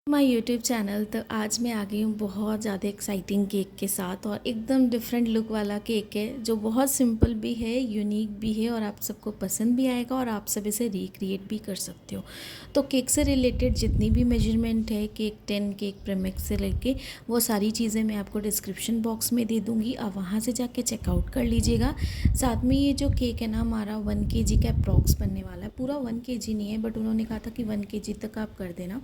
My YouTube channel. तो आज मैं आ गई हूँ बहुत ज़्यादा एक्साइटिंग केक के साथ, और एकदम डिफरेंट लुक वाला केक है जो बहुत सिंपल भी है, यूनिक भी है, और आप सबको पसंद भी आएगा और आप सब इसे रिक्रिएट भी कर सकते हो। तो केक से रिलेटेड जितनी भी मेजरमेंट है, केक 10, केक प्रेमिक्स से लेके, वो सारी चीज़ें मैं आपको डिस्क्रिप्शन बॉक्स में दे दूँगी। आप वहाँ से जाके चेकआउट कर लीजिएगा। साथ में ये जो केक है ना, हमारा 1 kg का अप्रॉक्स बनने वाला है। पूरा 1 kg नहीं है, बट उन्होंने कहा था कि 1 kg तक आप कर देना।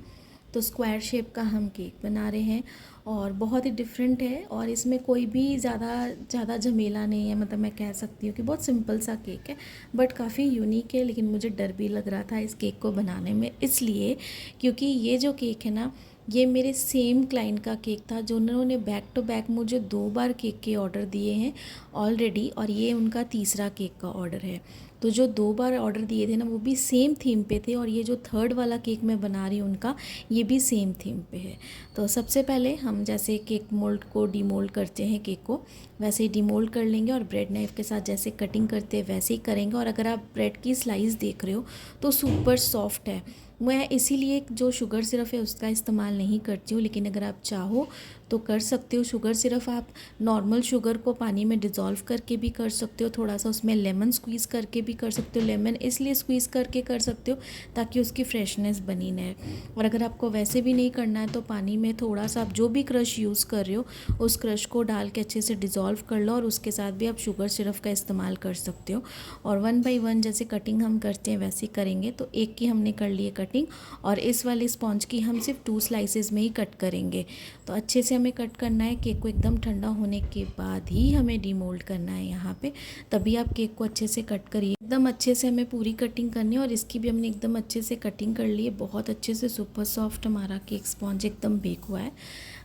तो स्क्वायर शेप का हम केक बना रहे हैं, और बहुत ही डिफरेंट है, और इसमें कोई भी ज़्यादा झमेला नहीं है। मतलब मैं कह सकती हूँ कि बहुत सिंपल सा केक है, बट काफ़ी यूनिक है। लेकिन मुझे डर भी लग रहा था इस केक को बनाने में, इसलिए क्योंकि ये जो केक है ना, ये मेरे सेम क्लाइंट का केक था जो उन्होंने बैक टू बैक मुझे 2 बार केक के ऑर्डर दिए हैं ऑलरेडी, और ये उनका तीसरा केक का ऑर्डर है। तो जो 2 बार ऑर्डर दिए थे ना, वो भी सेम थीम पे थे, और ये जो थर्ड वाला केक मैं बना रही हूँ उनका, ये भी सेम थीम पे है। तो सबसे पहले हम जैसे केक मोल्ड को डीमोल्ड करते हैं केक को, वैसे ही डीमोल्ड कर लेंगे, और ब्रेड नाइफ़ के साथ जैसे कटिंग करते हैं वैसे ही करेंगे। और अगर आप ब्रेड की स्लाइस देख रहे हो तो सुपर सॉफ्ट है। मैं इसीलिए जो शुगर सिरप है उसका इस्तेमाल नहीं करती हूँ, लेकिन अगर आप चाहो तो कर सकते हो। शुगर सिरप आप नॉर्मल शुगर को पानी में डिज़ोल्व करके भी कर सकते हो, थोड़ा सा उसमें लेमन स्क्वीज़ करके भी कर सकते हो। लेमन इसलिए स्क्वीज़ करके कर सकते हो ताकि उसकी फ्रेशनेस बनी रहे। और अगर आपको वैसे भी नहीं करना है तो पानी में थोड़ा सा आप जो भी क्रश यूज़ कर रहे हो उस क्रश को डाल के अच्छे से डिज़ोल्व कर लो, और उसके साथ भी आप शुगर सिरप का इस्तेमाल कर सकते हो। और 1 बाय 1 जैसे कटिंग हम करते हैं वैसे करेंगे। तो एक की हमने कर ली है कटिंग, और इस वाले स्पॉन्ज की हम सिर्फ 2 स्लाइसेस में ही कट करेंगे। तो अच्छे से हमें कट करना है। केक को एकदम ठंडा होने के बाद ही हमें डीमोल्ड करना है यहाँ पे, तभी आप केक को अच्छे से कट करिए। एकदम अच्छे से हमें पूरी कटिंग करनी है, और इसकी भी हमने एकदम अच्छे से कटिंग कर ली है। बहुत अच्छे से सुपर सॉफ्ट हमारा केक स्पॉन्ज एकदम बेक हुआ है।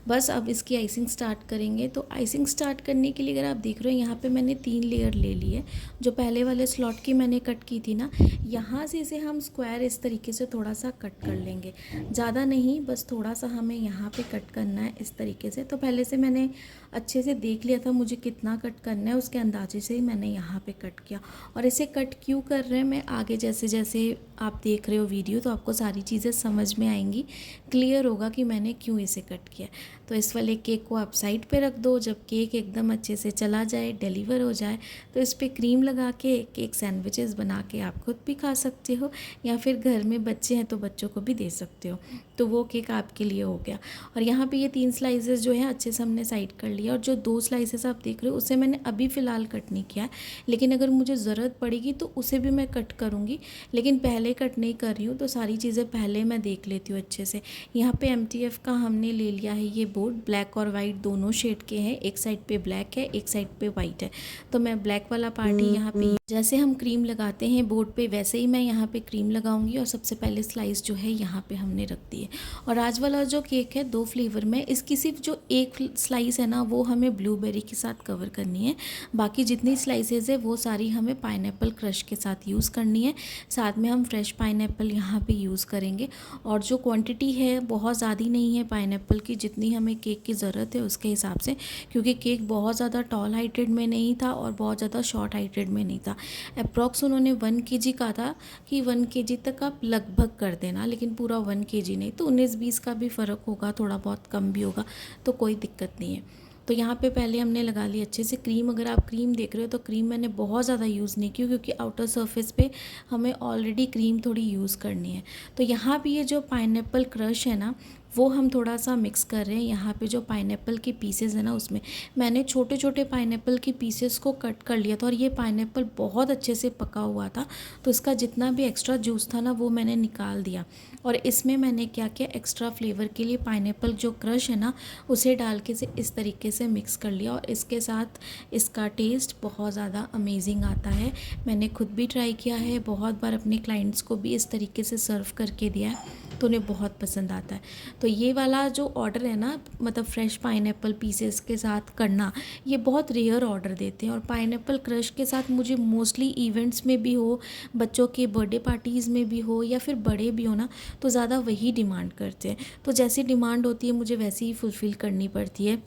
बस अब इसकी आइसिंग स्टार्ट करेंगे। तो आइसिंग स्टार्ट करने के लिए अगर आप देख रहे हो, यहाँ पे मैंने 3 लेयर ले ली है। जो पहले वाले स्लॉट की मैंने कट की थी ना, यहाँ से इसे हम स्क्वायर इस तरीके से थोड़ा सा कट कर लेंगे। ज़्यादा नहीं, बस थोड़ा सा हमें यहाँ पे कट करना है इस तरीके से। तो पहले से मैंने अच्छे से देख लिया था मुझे कितना कट करना है, उसके अंदाजे से ही मैंने यहाँ पे कट किया। और इसे कट क्यों कर रहे हैं, मैं आगे जैसे जैसे आप देख रहे हो वीडियो, तो आपको सारी चीज़ें समझ में आएंगी, क्लियर होगा कि मैंने क्यों इसे कट किया। तो इस वाले केक को आप साइड पे रख दो। जब केक एकदम अच्छे से चला जाए, डिलीवर हो जाए, तो इस पर क्रीम लगा के केक सैंडविचेस बना के आप खुद भी खा सकते हो, या फिर घर में बच्चे हैं तो बच्चों को भी दे सकते हो। तो वो केक आपके लिए हो गया। और यहाँ पे ये 3 स्लाइसेस जो है अच्छे से हमने साइड कर लिया, और जो 2 स्लाइसेस आप देख रहे हो उसे मैंने अभी फ़िलहाल कट नहीं किया है, लेकिन अगर मुझे ज़रूरत पड़ेगी तो उसे भी मैं कट करूँगी। लेकिन पहले कट नहीं कर रही हूँ, तो सारी चीज़ें पहले मैं देख लेती हूँ अच्छे से। यहाँ पे MTF का हमने ले लिया है ये बोर्ड, ब्लैक और वाइट दोनों शेड के हैं। एक साइड पे ब्लैक है, एक साइड पे वाइट है। तो मैं ब्लैक वाला पार्ट ही यहाँ पे, जैसे हम क्रीम लगाते हैं बोर्ड पे वैसे ही मैं यहाँ पे क्रीम लगाऊंगी। और सबसे पहले स्लाइस जो है यहाँ पे हमने रख दी है। और आज वाला जो केक है 2 फ्लेवर में, इसकी सिर्फ जो एक स्लाइस है ना, वो हमें ब्लूबेरी के साथ कवर करनी है। बाकी जितनी स्लाइसेस है वो सारी हमें पाइनएप्पल क्रश के साथ यूज़ करनी है। साथ में हम फ्रेश पाइनएप्पल यहाँ पे यूज़ करेंगे। और जो क्वांटिटी है बहुत ज़्यादा नहीं है पाइनएप्पल की, जितनी हमें केक की ज़रूरत है उसके हिसाब से, क्योंकि केक बहुत ज़्यादा टॉल हाइटेड में नहीं था और बहुत ज़्यादा शॉर्ट हाइटेड में नहीं था। अप्रॉक्स उन्होंने 1 kg कहा था कि 1 kg तक आप लगभग कर देना, लेकिन पूरा 1 kg नहीं। तो 19-20 का भी फ़र्क होगा, थोड़ा बहुत कम भी होगा, तो कोई दिक्कत नहीं है। तो यहाँ पे पहले हमने लगा ली अच्छे से क्रीम। अगर आप क्रीम देख रहे हो तो क्रीम मैंने बहुत ज़्यादा यूज़ नहीं की, क्योंकि आउटर सरफेस पे हमें ऑलरेडी क्रीम थोड़ी यूज़ करनी है। तो यहाँ भी ये जो पाइनएप्पल क्रश है ना, वो हम थोड़ा सा मिक्स कर रहे हैं। यहाँ पे जो पाइनएप्पल के पीसेस है ना, उसमें मैंने छोटे छोटे पाइनएप्पल की पीसेस को कट कर लिया था, और ये पाइनएप्पल बहुत अच्छे से पका हुआ था, तो इसका जितना भी एक्स्ट्रा जूस था ना वो मैंने निकाल दिया। और इसमें मैंने क्या किया, एक्स्ट्रा फ्लेवर के लिए पाइनएप्पल जो क्रश है ना, उसे डाल के से इस तरीके से मिक्स कर लिया। और इसके साथ इसका टेस्ट बहुत ज़्यादा अमेजिंग आता है। मैंने खुद भी ट्राई किया है, बहुत बार अपने क्लाइंट्स को भी इस तरीके से सर्व करके दिया है, तो उन्हें बहुत पसंद आता है। तो ये वाला जो ऑर्डर है ना, मतलब फ्रेश पाइनएप्पल पीसेस के साथ करना, ये बहुत रेयर ऑर्डर देते हैं। और पाइनएप्पल क्रश के साथ मुझे मोस्टली इवेंट्स में भी हो, बच्चों के बर्थडे पार्टीज़ में भी हो, या फिर बड़े भी हो ना, तो ज़्यादा वही डिमांड करते हैं। तो जैसी डिमांड होती है मुझे वैसे ही फुलफ़िल करनी पड़ती है।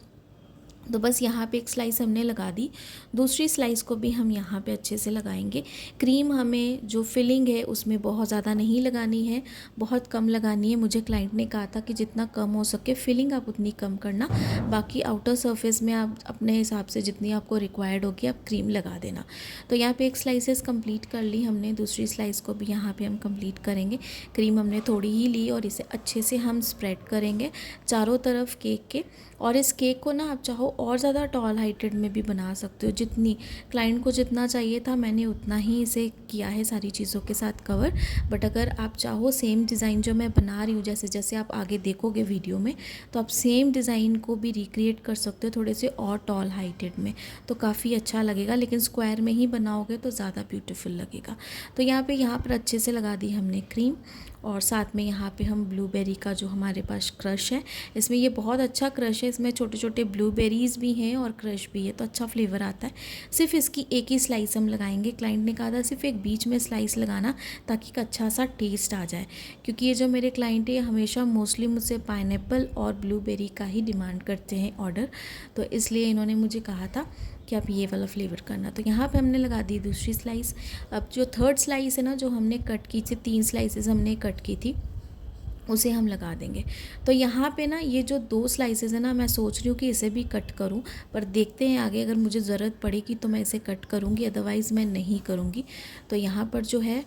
तो बस यहाँ पे एक स्लाइस हमने लगा दी, दूसरी स्लाइस को भी हम यहाँ पे अच्छे से लगाएंगे। क्रीम हमें जो फिलिंग है उसमें बहुत ज़्यादा नहीं लगानी है, बहुत कम लगानी है। मुझे क्लाइंट ने कहा था कि जितना कम हो सके फिलिंग आप उतनी कम करना, बाकी आउटर सरफेस में आप अपने हिसाब से जितनी आपको रिक्वायर्ड होगी आप क्रीम लगा देना। तो यहाँ पे एक स्लाइसेस कंप्लीट कर ली हमने, दूसरी स्लाइस को भी यहाँ पे हम कंप्लीट करेंगे। क्रीम हमने थोड़ी ही ली और इसे अच्छे से हम स्प्रेड करेंगे चारों तरफ केक के। और इस केक को ना आप चाहो और ज़्यादा टॉल हाइटेड में भी बना सकते हो, जितनी क्लाइंट को जितना चाहिए था मैंने उतना ही इसे किया है सारी चीज़ों के साथ कवर। बट अगर आप चाहो सेम डिज़ाइन जो मैं बना रही हूँ, जैसे जैसे आप आगे देखोगे वीडियो में, तो आप सेम डिज़ाइन को भी रिक्रिएट कर सकते हो थोड़े से और टॉल हाइटेड में, तो काफ़ी अच्छा लगेगा। लेकिन स्क्वायर में ही बनाओगे तो ज़्यादा ब्यूटीफुल लगेगा। तो यहाँ पर अच्छे से लगा दी हमने क्रीम, और साथ में यहाँ पे हम ब्लूबेरी का जो हमारे पास क्रश है, इसमें ये बहुत अच्छा क्रश है, इसमें छोटे छोटे ब्लूबेरीज़ भी हैं और क्रश भी है, तो अच्छा फ्लेवर आता है। सिर्फ इसकी एक ही स्लाइस हम लगाएंगे। क्लाइंट ने कहा था सिर्फ एक बीच में स्लाइस लगाना ताकि एक अच्छा सा टेस्ट आ जाए, क्योंकि ये जो मेरे क्लाइंट है हमेशा मोस्टली मुझसे पाइनएप्पल और ब्लूबेरी का ही डिमांड करते हैं ऑर्डर, तो इसलिए इन्होंने मुझे कहा था कि आप ये वाला फ्लेवर करना। तो यहाँ पे हमने लगा दी दूसरी स्लाइस। अब जो थर्ड स्लाइस है ना, जो हमने कट की थी, 3 स्लाइसेस हमने कट की थी, उसे हम लगा देंगे। तो यहाँ पे ना ये जो 2 स्लाइसेस है ना, मैं सोच रही हूँ कि इसे भी कट करूँ, पर देखते हैं आगे अगर मुझे ज़रूरत पड़ेगी तो मैं इसे कट करूँगी, अदरवाइज़ मैं नहीं करूँगी। तो यहाँ पर जो है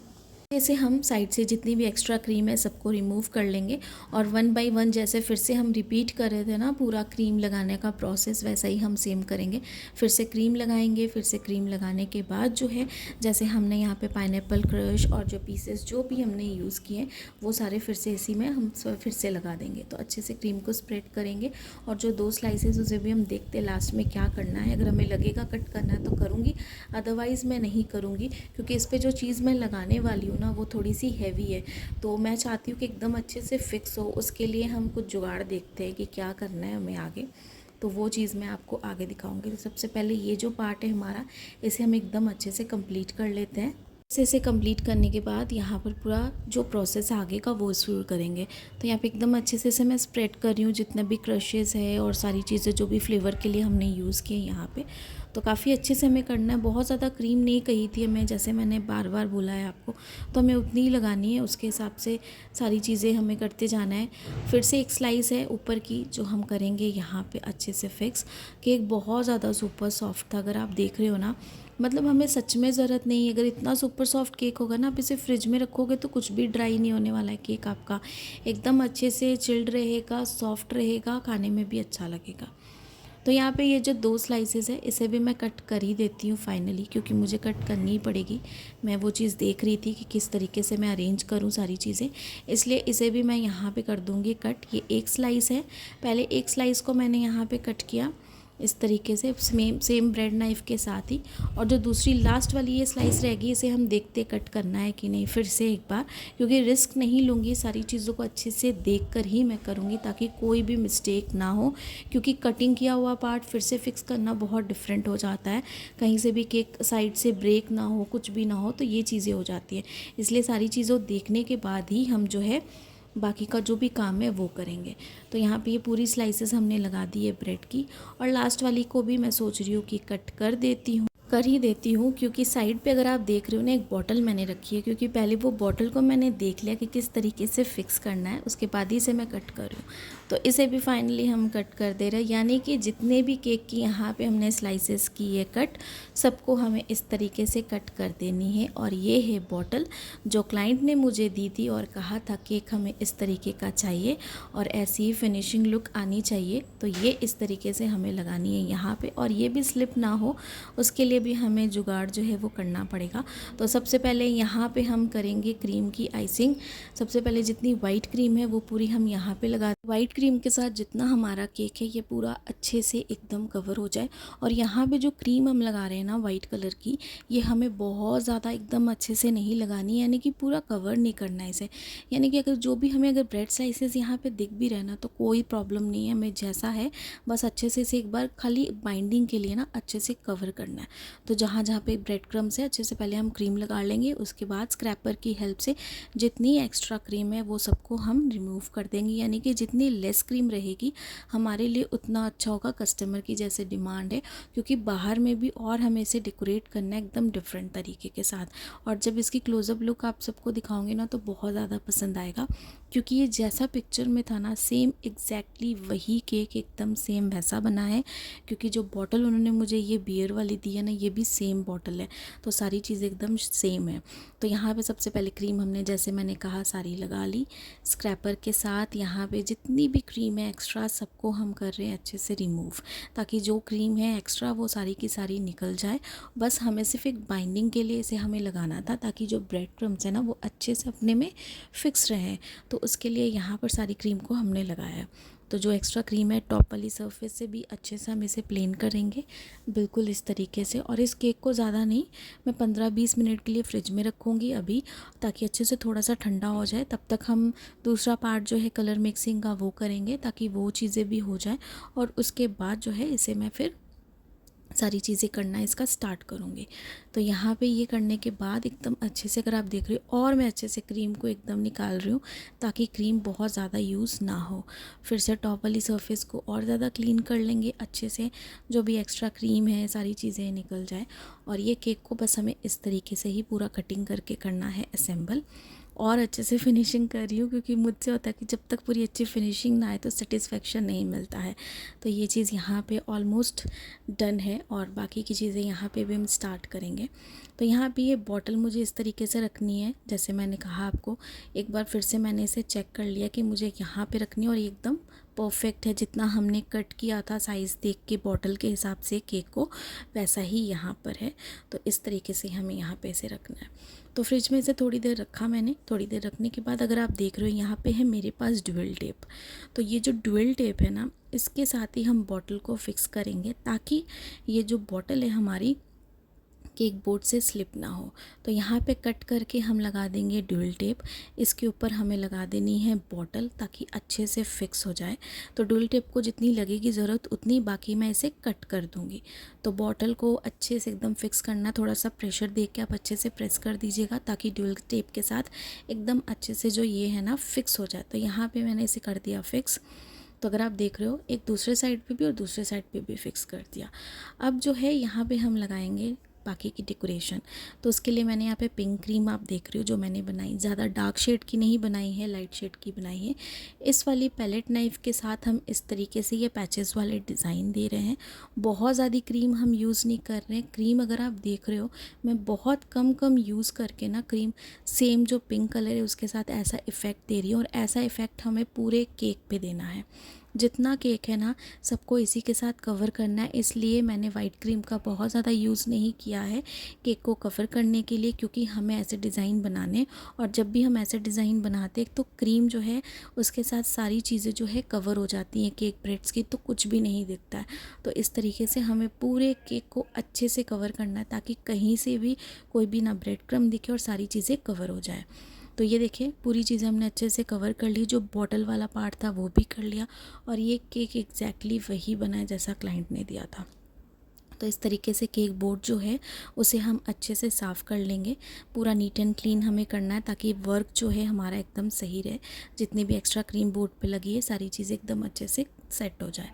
जैसे हम साइड से जितनी भी एक्स्ट्रा क्रीम है सबको रिमूव कर लेंगे, और 1 बाय 1 जैसे फिर से हम रिपीट कर रहे थे ना पूरा क्रीम लगाने का प्रोसेस, वैसा ही हम सेम करेंगे। फिर से क्रीम लगाएंगे, फिर से क्रीम लगाने के बाद जो है जैसे हमने यहाँ पे पाइनएप्पल क्रश और जो पीसेस जो भी हमने यूज़ किए हैं वो सारे फिर से इसी में हम फिर से लगा देंगे। तो अच्छे से क्रीम को स्प्रेड करेंगे, और जो 2 स्लाइसेस उसे भी हम देखते लास्ट में क्या करना है। अगर हमें लगेगा कट करना है तो करूँगी, अदरवाइज़ मैं नहीं करूँगी, क्योंकि इस पर जो चीज़ मैं लगाने वाली हूँ ना वो थोड़ी सी हैवी है, तो मैं चाहती हूँ कि एकदम अच्छे से फिक्स हो। उसके लिए हम कुछ जुगाड़ देखते हैं कि क्या करना है हमें आगे, तो वो चीज़ मैं आपको आगे दिखाऊंगी। तो सबसे पहले ये जो पार्ट है हमारा, इसे हम एकदम अच्छे से कंप्लीट कर लेते हैं। इसे कंप्लीट करने के बाद यहाँ पर पूरा जो प्रोसेस आगे का वो शुरू करेंगे। तो यहाँ पे एकदम अच्छे से इसे मैं स्प्रेड कर रही हूँ, जितने भी क्रशेस है और सारी चीज़ें जो भी फ्लेवर के लिए हमने यूज़ किए यहाँ पे, तो काफ़ी अच्छे से हमें करना है। बहुत ज़्यादा क्रीम नहीं कही थी हमें, जैसे मैंने बार बार बोला है आपको, तो हमें उतनी ही लगानी है, उसके हिसाब से सारी चीज़ें हमें करते जाना है। फिर से एक स्लाइस है ऊपर की जो हम करेंगे यहाँ पे अच्छे से फिक्स। केक बहुत ज़्यादा सुपर सॉफ्ट था, अगर आप देख रहे हो ना, मतलब हमें सच में ज़रूरत नहीं है। अगर इतना सुपर सॉफ्ट केक होगा ना, आप इसे फ्रिज में रखोगे तो कुछ भी ड्राई नहीं होने वाला है केक आपका, एकदम अच्छे से चिल्ड रहेगा, सॉफ्ट रहेगा, खाने में भी अच्छा लगेगा। तो यहाँ पे ये जो 2 स्लाइसेस है इसे भी मैं कट कर ही देती हूँ फाइनली, क्योंकि मुझे कट करनी ही पड़ेगी। मैं वो चीज़ देख रही थी कि किस तरीके से मैं अरेंज करूँ सारी चीज़ें, इसलिए इसे भी मैं यहाँ पे कर दूँगी कट। ये एक स्लाइस है, पहले एक स्लाइस को मैंने यहाँ पे कट किया इस तरीके से सेम ब्रेड नाइफ़ के साथ ही, और जो दूसरी लास्ट वाली ये स्लाइस रहेगी इसे हम देखते कट करना है कि नहीं, फिर से एक बार, क्योंकि रिस्क नहीं लूँगी, सारी चीज़ों को अच्छे से देख कर ही मैं करूँगी ताकि कोई भी मिस्टेक ना हो। क्योंकि कटिंग किया हुआ पार्ट फिर से फिक्स करना बहुत डिफरेंट हो जाता है, कहीं से भी केक साइड से ब्रेक ना हो, कुछ भी ना हो, तो ये चीज़ें हो जाती हैं। इसलिए सारी चीज़ों देखने के बाद ही हम जो है बाकी का जो भी काम है वो करेंगे। तो यहाँ पे ये पूरी स्लाइसेस हमने लगा दी है ब्रेड की, और लास्ट वाली को भी मैं सोच रही हूँ कि कट कर ही देती हूँ, क्योंकि साइड पे अगर आप देख रहे हो ना एक बॉटल मैंने रखी है, क्योंकि पहले वो बॉटल को मैंने देख लिया कि किस तरीके से फिक्स करना है, उसके बाद ही इसे मैं कट कर रही हूँ। तो इसे भी फाइनली हम कट कर दे रहे हैं, यानी कि जितने भी केक की यहाँ पे हमने स्लाइसेस की है कट, सबको हमें इस तरीके से कट कर देनी है। और ये है बॉटल जो क्लाइंट ने मुझे दी थी और कहा था केक हमें इस तरीके का चाहिए और ऐसी ही फिनिशिंग लुक आनी चाहिए, तो ये इस तरीके से हमें लगानी है यहाँ पे, और ये भी स्लिप ना हो उसके लिए भी हमें जुगाड़ जो है वो करना पड़ेगा। तो सबसे पहले यहाँ पे हम करेंगे क्रीम की आइसिंग। सबसे पहले जितनी वाइट क्रीम है वो पूरी हम यहाँ पे लगा, वाइट क्रीम के साथ जितना हमारा केक है ये पूरा अच्छे से एकदम कवर हो जाए। और यहाँ पे जो क्रीम हम लगा रहे हैं ना वाइट कलर की, ये हमें बहुत ज़्यादा एकदम अच्छे से नहीं लगानी, यानी कि पूरा कवर नहीं करना है इसे। यानी कि अगर जो भी हमें अगर ब्रेड स्लाइसेस यहाँ पे दिख भी रहे ना तो कोई प्रॉब्लम नहीं है, हमें जैसा है बस अच्छे से इसे एक बार खाली बाइंडिंग के लिए ना अच्छे से कवर करना है। तो जहाँ जहाँ पे ब्रेड क्रम्ब से अच्छे से पहले हम क्रीम लगा लेंगे, उसके बाद स्क्रैपर की हेल्प से जितनी एक्स्ट्रा क्रीम है वो सबको हम रिमूव कर देंगे, यानी कि जितनी लेस क्रीम रहेगी हमारे लिए उतना अच्छा होगा। कस्टमर की जैसे डिमांड है, क्योंकि बाहर में भी और हमें इसे डेकोरेट करना है एकदम डिफरेंट तरीके के साथ। और जब इसकी क्लोज़अप लुक आप सबको दिखाऊंगे ना तो बहुत ज़्यादा पसंद आएगा, क्योंकि ये जैसा पिक्चर में था ना सेम एग्जैक्टली वही केक एकदम सेम वैसा बना है। क्योंकि जो बॉटल उन्होंने मुझे ये बियर वाली दी है ना, ये भी सेम बॉटल है, तो सारी चीज़ें एकदम सेम है। तो यहाँ पे सबसे पहले क्रीम हमने जैसे मैंने कहा सारी लगा ली स्क्रैपर के साथ। यहाँ पे जितनी भी क्रीम है एक्स्ट्रा सबको हम कर रहे हैं अच्छे से रिमूव, ताकि जो क्रीम है एक्स्ट्रा वो सारी की सारी निकल जाए। बस हमें सिर्फ एक बाइंडिंग के लिए इसे हमें लगाना था, ताकि जो ब्रेड क्रम्स है ना वो अच्छे से अपने में फिक्स रहें। तो उसके लिए यहाँ पर सारी क्रीम को हमने लगाया। तो जो एक्स्ट्रा क्रीम है टॉप वाली सरफेस से भी अच्छे से हम इसे प्लेन करेंगे बिल्कुल इस तरीके से। और इस केक को ज़्यादा नहीं, मैं 15-20 मिनट के लिए फ्रिज में रखूँगी अभी, ताकि अच्छे से थोड़ा सा ठंडा हो जाए। तब तक हम दूसरा पार्ट जो है कलर मिक्सिंग का वो करेंगे, ताकि वो चीज़ें भी हो जाए। और उसके बाद जो है इसे मैं फिर सारी चीज़ें करना इसका स्टार्ट करूँगी। तो यहाँ पे ये करने के बाद एकदम अच्छे से, अगर आप देख रहे हो, और मैं अच्छे से क्रीम को एकदम निकाल रही हूँ ताकि क्रीम बहुत ज़्यादा यूज़ ना हो। फिर से टॉप वाली सरफेस को और ज़्यादा क्लीन कर लेंगे अच्छे से, जो भी एक्स्ट्रा क्रीम है सारी चीज़ें निकल जाए। और ये केक को बस हमें इस तरीके से ही पूरा कटिंग करके करना है असेंबल। और अच्छे से फिनिशिंग कर रही हूँ, क्योंकि मुझसे होता है कि जब तक पूरी अच्छी फिनिशिंग ना आए तो सेटिस्फेक्शन नहीं मिलता है। तो ये चीज़ यहाँ पे ऑलमोस्ट डन है, और बाकी की चीज़ें यहाँ पे भी हम स्टार्ट करेंगे। तो यहाँ पे ये बॉटल मुझे इस तरीके से रखनी है, जैसे मैंने कहा आपको, एक बार फिर से मैंने इसे चेक कर लिया कि मुझे यहाँ पे रखनी है, और एकदम परफेक्ट है। जितना हमने कट किया था साइज़ देख के बॉटल के हिसाब से केक को, वैसा ही यहाँ पर है। तो इस तरीके से हमें यहाँ पे इसे रखना है। तो फ्रिज में इसे थोड़ी देर रखा मैंने। थोड़ी देर रखने के बाद अगर आप देख रहे हो यहाँ पे है मेरे पास ड्यूल टेप। तो ये जो ड्यूल टेप है ना, इसके साथ ही हम बॉटल को फिक्स करेंगे, ताकि ये जो बॉटल है हमारी केक बोर्ड से स्लिप ना हो। तो यहाँ पे कट करके हम लगा देंगे ड्यूल टेप। इसके ऊपर हमें लगा देनी है बॉटल, ताकि अच्छे से फिक्स हो जाए। तो ड्यूल टेप को जितनी लगेगी ज़रूरत उतनी, बाकी मैं इसे कट कर दूँगी। तो बॉटल को अच्छे से एकदम फिक्स करना, थोड़ा सा प्रेशर दे के आप अच्छे से प्रेस कर दीजिएगा, ताकि ड्यूल टेप के साथ एकदम अच्छे से जो ये है ना फिक्स हो जाए। तो यहाँ पर मैंने इसे कर दिया फिक्स। तो अगर आप देख रहे हो एक दूसरे साइड पे भी और दूसरे साइड पे भी फिक्स कर दिया। अब जो है यहाँ पे हम लगाएंगे बाकी की डेकोरेशन। तो उसके लिए मैंने यहाँ पे पिंक क्रीम आप देख रहे हो जो मैंने बनाई, ज़्यादा डार्क शेड की नहीं बनाई है, लाइट शेड की बनाई है। इस वाली पैलेट नाइफ़ के साथ हम इस तरीके से ये पैचेस वाले डिज़ाइन दे रहे हैं। बहुत ज़्यादा क्रीम हम यूज़ नहीं कर रहे हैं। क्रीम अगर आप देख रहे हो मैं बहुत कम यूज़ करके ना क्रीम सेम जो पिंक कलर है उसके साथ ऐसा इफ़ेक्ट दे रही है, और ऐसा इफ़ेक्ट हमें पूरे केक पे देना है। जितना केक है ना सबको इसी के साथ कवर करना है, इसलिए मैंने वाइट क्रीम का बहुत ज़्यादा यूज़ नहीं किया है केक को कवर करने के लिए, क्योंकि हमें ऐसे डिज़ाइन बनाने, और जब भी हम ऐसे डिज़ाइन बनाते हैं तो क्रीम जो है उसके साथ सारी चीज़ें जो है कवर हो जाती हैं केक ब्रेड्स की, तो कुछ भी नहीं दिखता है। तो इस तरीके से हमें पूरे केक को अच्छे से कवर करना है, ताकि कहीं से भी कोई भी ना ब्रेड क्रम्ब दिखे और सारी चीज़ें कवर हो जाए। तो ये देखिए पूरी चीज़ें हमने अच्छे से कवर कर ली, जो बॉटल वाला पार्ट था वो भी कर लिया, और ये केक एग्जैक्टली वही बना है जैसा क्लाइंट ने दिया था। तो इस तरीके से केक बोर्ड जो है उसे हम अच्छे से साफ़ कर लेंगे। पूरा नीट एंड क्लीन हमें करना है, ताकि वर्क जो है हमारा एकदम सही रहे। जितनी भी एक्स्ट्रा क्रीम बोर्ड पे लगी है सारी चीज़ें एकदम अच्छे से सेट हो जाए।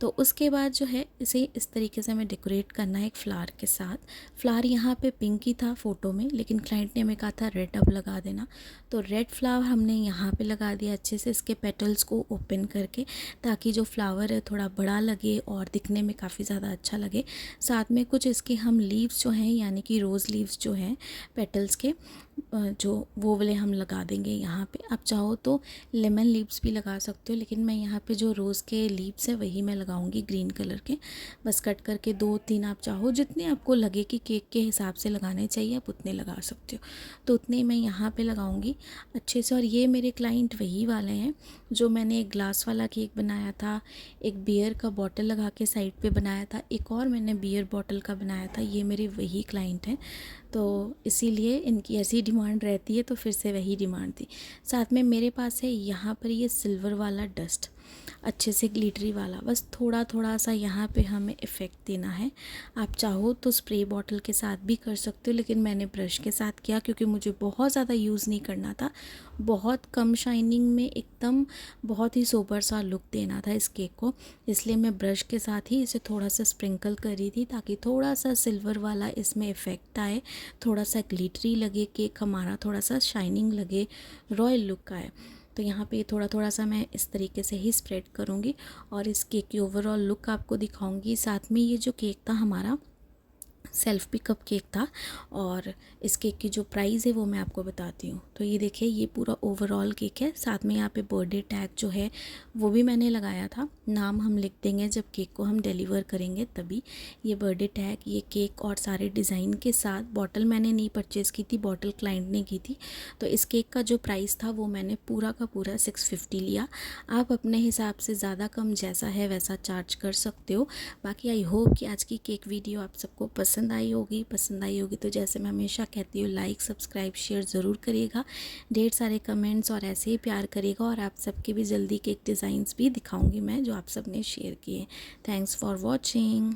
तो उसके बाद जो है इसे इस तरीके से हमें डेकोरेट करना है एक फ्लावर के साथ। फ्लावर यहाँ पे पिंक ही था फ़ोटो में, लेकिन क्लाइंट ने हमें कहा था रेड अब लगा देना। तो रेड फ्लावर हमने यहाँ पे लगा दिया अच्छे से, इसके पेटल्स को ओपन करके, ताकि जो फ्लावर है थोड़ा बड़ा लगे और दिखने में काफ़ी ज़्यादा अच्छा लगे। साथ में कुछ इसके हम लीव्स जो हैं, यानी कि रोज़ लीव्स जो हैं पेटल्स के, जो वो वाले हम लगा देंगे यहाँ पे। आप चाहो तो लेमन लीव्स भी लगा सकते हो, लेकिन मैं यहाँ पे जो रोज़ के लीव्स है वही मैं लगाऊंगी ग्रीन कलर के। बस कट करके 2-3 आप चाहो जितने आपको लगे कि केक के हिसाब से लगाने चाहिए आप उतने लगा सकते हो। तो उतने मैं यहाँ पे लगाऊंगी अच्छे से। और ये मेरे क्लाइंट वही वाले हैं जो मैंने एक ग्लास वाला केक बनाया था, एक बियर का बॉटल लगा के साइड पे बनाया था, एक और मैंने बियर बॉटल का बनाया था। ये मेरे वही क्लाइंट हैं, तो इसीलिए इनकी ऐसी डिमांड रहती है, तो फिर से वही डिमांड थी। साथ में मेरे पास है यहाँ पर ये सिल्वर वाला डस्ट। अच्छे से ग्लिटरी वाला। बस थोड़ा थोड़ा सा यहाँ पे हमें इफ़ेक्ट देना है। आप चाहो तो स्प्रे बॉटल के साथ भी कर सकते हो, लेकिन मैंने ब्रश के साथ किया क्योंकि मुझे बहुत ज़्यादा यूज़ नहीं करना था। बहुत कम शाइनिंग में एकदम बहुत ही सोबर सा लुक देना था इस केक को, इसलिए मैं ब्रश के साथ ही इसे थोड़ा सा स्प्रिंकल कर रही थी ताकि थोड़ा सा सिल्वर वाला इसमें इफ़ेक्ट आए, थोड़ा सा ग्लिटरी लगे केक हमारा, थोड़ा सा शाइनिंग लगे, रॉयल लुक आए। तो यहाँ पे थोड़ा थोड़ा सा मैं इस तरीके से ही स्प्रेड करूँगी और इस केक की ओवरऑल लुक आपको दिखाऊंगी। साथ में ये जो केक था हमारा सेल्फ पिकअप केक था, और इस केक की जो प्राइस है वो मैं आपको बताती हूँ। तो ये देखिए, ये पूरा ओवरऑल केक है। साथ में यहाँ पे बर्थडे टैग जो है वो भी मैंने लगाया था। नाम हम लिख देंगे जब केक को हम डिलीवर करेंगे तभी। ये बर्थडे टैग, ये केक और सारे डिज़ाइन के साथ। बॉटल मैंने नहीं परचेज़ की थी, बॉटल क्लाइंट ने की थी। तो इस केक का जो प्राइस था वो मैंने पूरा का पूरा 650 लिया। आप अपने हिसाब से ज़्यादा कम जैसा है वैसा चार्ज कर सकते हो। बाकी आई होप कि आज की केक वीडियो आप सबको पसंद आई होगी तो जैसे मैं हमेशा कहती हूँ, लाइक सब्सक्राइब शेयर ज़रूर करिएगा, ढेर सारे कमेंट्स और ऐसे ही प्यार करिएगा। और आप सबके भी जल्दी केक डिज़ाइंस भी दिखाऊंगी मैं जो आप सब ने शेयर किए। Thanks for watching.